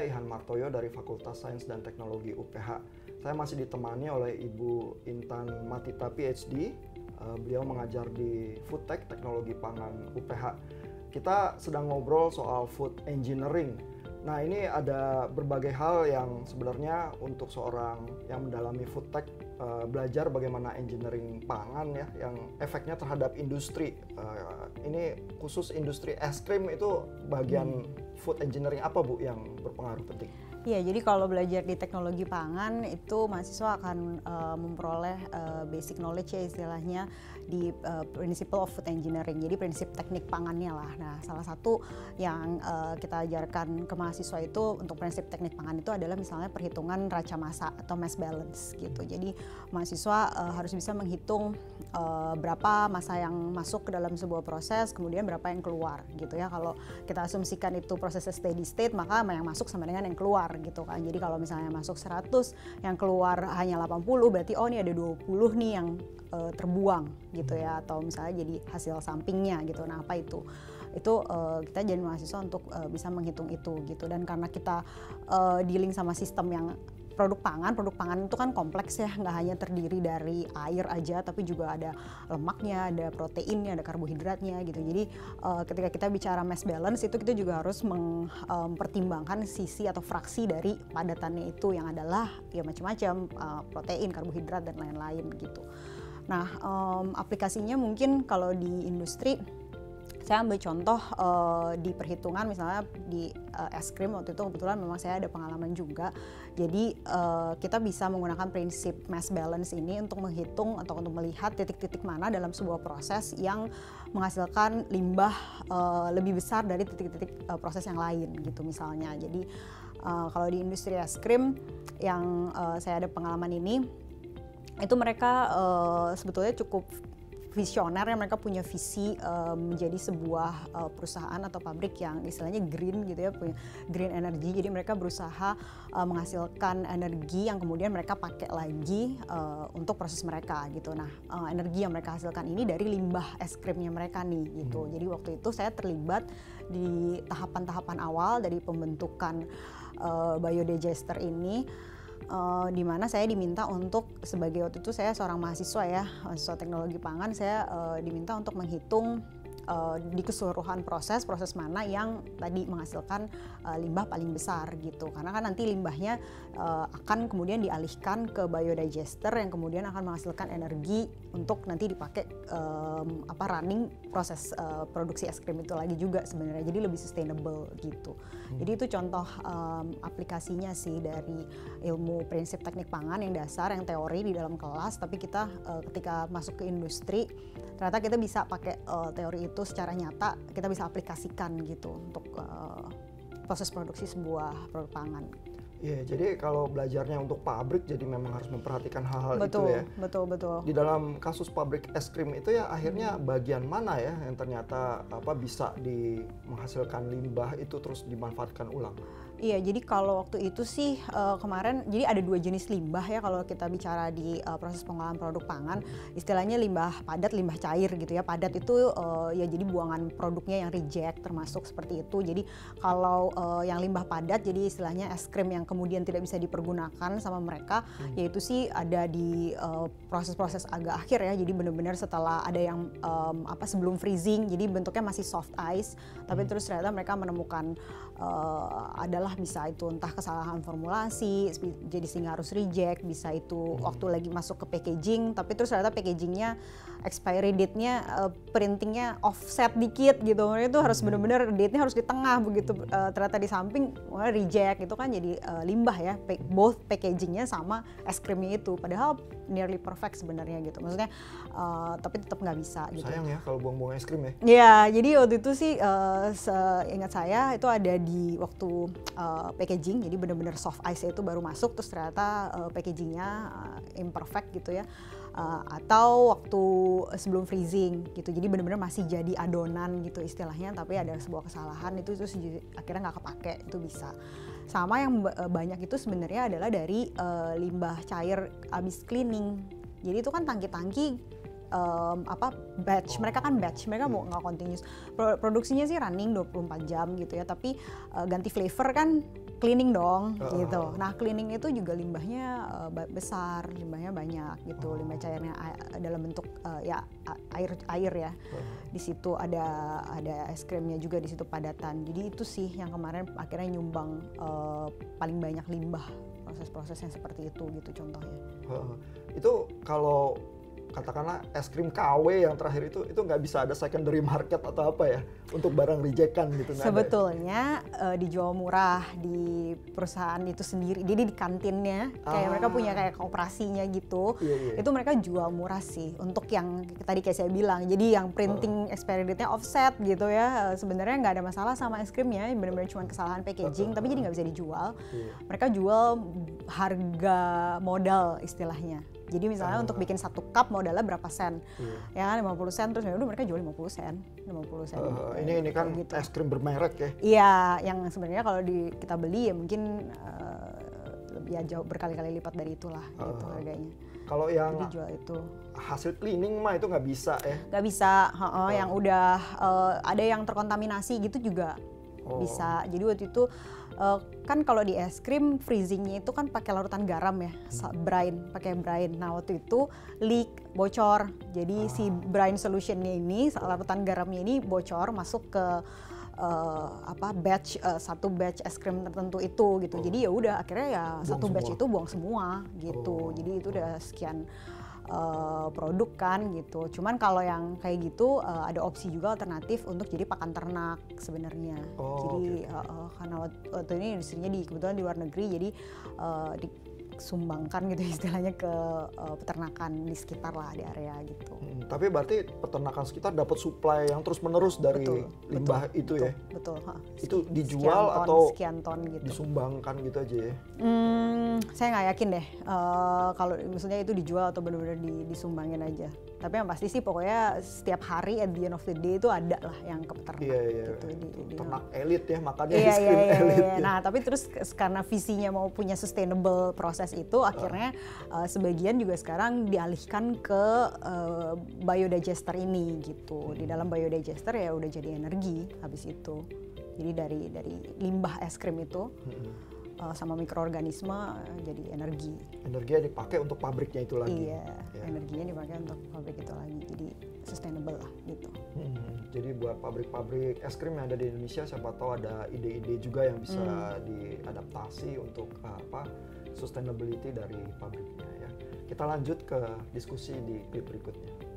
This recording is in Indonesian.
Ihan Martoyo dari Fakultas Sains dan Teknologi UPH. Saya masih ditemani oleh Ibu Intan Matita PhD. Beliau mengajar di Foodtech Teknologi Pangan UPH. Kita sedang ngobrol soal food engineering. Nah, ini ada berbagai hal yang sebenarnya untuk seorang yang mendalami foodtech belajar bagaimana engineering pangan ya, yang efeknya terhadap industri. Ini khusus industri es krim itu bagian food engineering apa Bu yang berpengaruh penting? Iya, jadi kalau belajar di teknologi pangan itu mahasiswa akan memperoleh basic knowledge ya istilahnya di principle of food engineering, jadi prinsip teknik pangannya lah. Nah, salah satu yang kita ajarkan ke mahasiswa itu untuk prinsip teknik pangan itu adalah misalnya perhitungan raca massa atau mass balance gitu. Jadi mahasiswa harus bisa menghitung berapa massa yang masuk ke dalam sebuah proses, kemudian berapa yang keluar gitu ya. Kalau kita asumsikan itu prosesnya steady state, maka yang masuk sama dengan yang keluar gitu kan. Jadi kalau misalnya masuk 100, yang keluar hanya 80, berarti oh ini ada 20 nih yang terbuang gitu ya, atau misalnya jadi hasil sampingnya gitu. Nah, apa itu? Itu kita jadi mahasiswa untuk bisa menghitung itu gitu. Dan karena kita dealing sama sistem yang produk pangan itu kan kompleks ya, nggak hanya terdiri dari air aja, tapi juga ada lemaknya, ada proteinnya, ada karbohidratnya gitu. Jadi ketika kita bicara mass balance itu kita juga harus mempertimbangkan sisi atau fraksi dari padatannya itu yang adalah ya macam-macam, protein, karbohidrat dan lain-lain gitu. Nah, aplikasinya mungkin kalau di industri, saya ambil contoh di perhitungan misalnya di es krim waktu itu kebetulan memang saya ada pengalaman juga. Jadi kita bisa menggunakan prinsip mass balance ini untuk menghitung atau untuk melihat titik-titik mana dalam sebuah proses yang menghasilkan limbah lebih besar dari titik-titik proses yang lain gitu misalnya. Jadi kalau di industri es krim yang saya ada pengalaman ini, itu mereka sebetulnya cukup visioner ya, mereka punya visi menjadi sebuah perusahaan atau pabrik yang istilahnya green gitu ya, punya green energy. Jadi mereka berusaha menghasilkan energi yang kemudian mereka pakai lagi untuk proses mereka gitu. Nah, energi yang mereka hasilkan ini dari limbah es krimnya mereka nih gitu. Jadi waktu itu saya terlibat di tahapan-tahapan awal dari pembentukan biodigester ini. Di mana saya diminta untuk sebagai waktu itu saya seorang mahasiswa ya, mahasiswa teknologi pangan, saya diminta untuk menghitung di keseluruhan proses mana yang tadi menghasilkan limbah paling besar gitu, karena kan nanti limbahnya akan kemudian dialihkan ke biodigester yang kemudian akan menghasilkan energi untuk nanti dipakai running proses produksi es krim itu lagi juga sebenarnya, jadi lebih sustainable gitu. Jadi itu contoh aplikasinya sih dari ilmu prinsip teknik pangan yang dasar, yang teori di dalam kelas, tapi kita ketika masuk ke industri ternyata kita bisa pakai teori itu secara nyata, kita bisa aplikasikan gitu untuk proses produksi sebuah produk pangan. Iya, jadi kalau belajarnya untuk pabrik jadi memang harus memperhatikan hal-hal itu ya. Betul. Di dalam kasus pabrik es krim itu ya akhirnya bagian mana ya yang ternyata bisa menghasilkan limbah itu terus dimanfaatkan ulang? Iya, jadi kalau waktu itu sih kemarin, jadi ada 2 jenis limbah ya kalau kita bicara di proses pengolahan produk pangan. Istilahnya limbah padat, limbah cair gitu ya. Padat itu ya jadi buangan produknya yang reject termasuk seperti itu. Jadi kalau yang limbah padat, jadi istilahnya es krim yang kemudian tidak bisa dipergunakan sama mereka, yaitu sih ada di proses-proses agak akhir ya. Jadi benar-benar setelah ada yang sebelum freezing, jadi bentuknya masih soft ice, tapi terus ternyata mereka menemukan adalah bisa itu entah kesalahan formulasi, jadi sehingga harus reject, bisa itu waktu lagi masuk ke packaging, tapi terus ternyata packagingnya expiry date-nya printingnya offset dikit gitu, mereka itu harus benar-benar date-nya harus di tengah begitu, ternyata di samping reject itu kan jadi limbah ya, both packagingnya sama es krimnya itu, padahal nearly perfect sebenarnya gitu, maksudnya tapi tetap nggak bisa gitu. Sayang ya kalau buang-buang es krim ya. Ya, jadi waktu itu sih seingat saya itu ada di waktu packaging, jadi benar-benar soft ice itu baru masuk, terus ternyata packagingnya imperfect gitu ya, atau waktu sebelum freezing gitu, jadi benar-benar masih jadi adonan gitu istilahnya, tapi ada sebuah kesalahan itu akhirnya nggak kepake, itu bisa. Sama yang banyak itu sebenarnya adalah dari limbah cair abis cleaning, jadi itu kan tangki-tangki batch, mereka kan batch, mereka mau nggak continuous, produksinya sih running 24 jam gitu ya, tapi ganti flavor kan cleaning dong gitu. Nah cleaning itu juga limbahnya besar, limbahnya banyak gitu, limbah cairnya dalam bentuk ya air ya. Di situ ada es krimnya juga di situ padatan. Jadi itu sih yang kemarin akhirnya nyumbang paling banyak limbah, proses-proses yang seperti itu gitu contohnya. Itu kalau katakanlah es krim KW yang terakhir itu nggak bisa ada secondary market atau apa ya untuk barang rejekan gitu? Sebetulnya dijual murah di perusahaan itu sendiri, jadi di kantinnya kayak mereka punya kayak kooperasinya gitu. Itu mereka jual murah sih untuk yang tadi kayak saya bilang, jadi yang printing expiry date-nya offset gitu ya, sebenarnya nggak ada masalah sama es krimnya, benar-benar cuma kesalahan packaging tapi jadi nggak bisa dijual. Mereka jual harga modal istilahnya. Jadi misalnya untuk bikin 1 cup modalnya berapa sen, ya 50 sen, terus udah mereka jual 50 sen. Ini kan gitu. Es krim bermerek ya? Iya, yang sebenarnya kalau kita beli ya mungkin ya jauh berkali-kali lipat dari itulah gitu harganya. Kalau yang dijual itu hasil cleaning mah itu nggak bisa ya? Nggak bisa, yang udah ada yang terkontaminasi gitu juga bisa. Jadi waktu itu kan kalau di es krim freezingnya itu kan pakai larutan garam ya, pakai brine. Nah waktu itu leak, bocor. Jadi si brine solutionnya ini, larutan garamnya ini bocor masuk ke satu batch es krim tertentu itu gitu. Jadi ya udah akhirnya ya satu batch itu buang semua gitu. Jadi itu udah sekian produk kan gitu. Cuman kalau yang kayak gitu ada opsi juga alternatif untuk jadi pakan ternak sebenarnya. Jadi karena waktu ini industrinya kebetulan di luar negeri, jadi disumbangkan gitu istilahnya ke peternakan di sekitar lah, di area gitu. Tapi berarti peternakan sekitar dapat supply yang terus menerus dari limbah itu ya? Betul. Itu dijual atau sekian ton gitu. Disumbangkan gitu aja ya? Saya nggak yakin deh kalau maksudnya itu dijual atau benar-benar disumbangin aja. Tapi yang pasti sih pokoknya setiap hari at the end of the day itu ada lah yang ke peternak. Gitu, ternak elit ya, makanya es krim elit. Ya. Nah tapi terus karena visinya mau punya sustainable proses itu, akhirnya sebagian juga sekarang dialihkan ke biodigester ini gitu. Di dalam biodigester ya udah jadi energi habis itu. Jadi dari limbah es krim itu sama mikroorganisme jadi energi. Energinya dipakai untuk pabriknya itu lagi. Iya, energinya dipakai untuk pabrik itu lagi. Jadi sustainable lah gitu. Jadi buat pabrik-pabrik es krim yang ada di Indonesia, siapa tahu ada ide-ide juga yang bisa diadaptasi untuk sustainability dari pabriknya ya. Kita lanjut ke diskusi di klip berikutnya.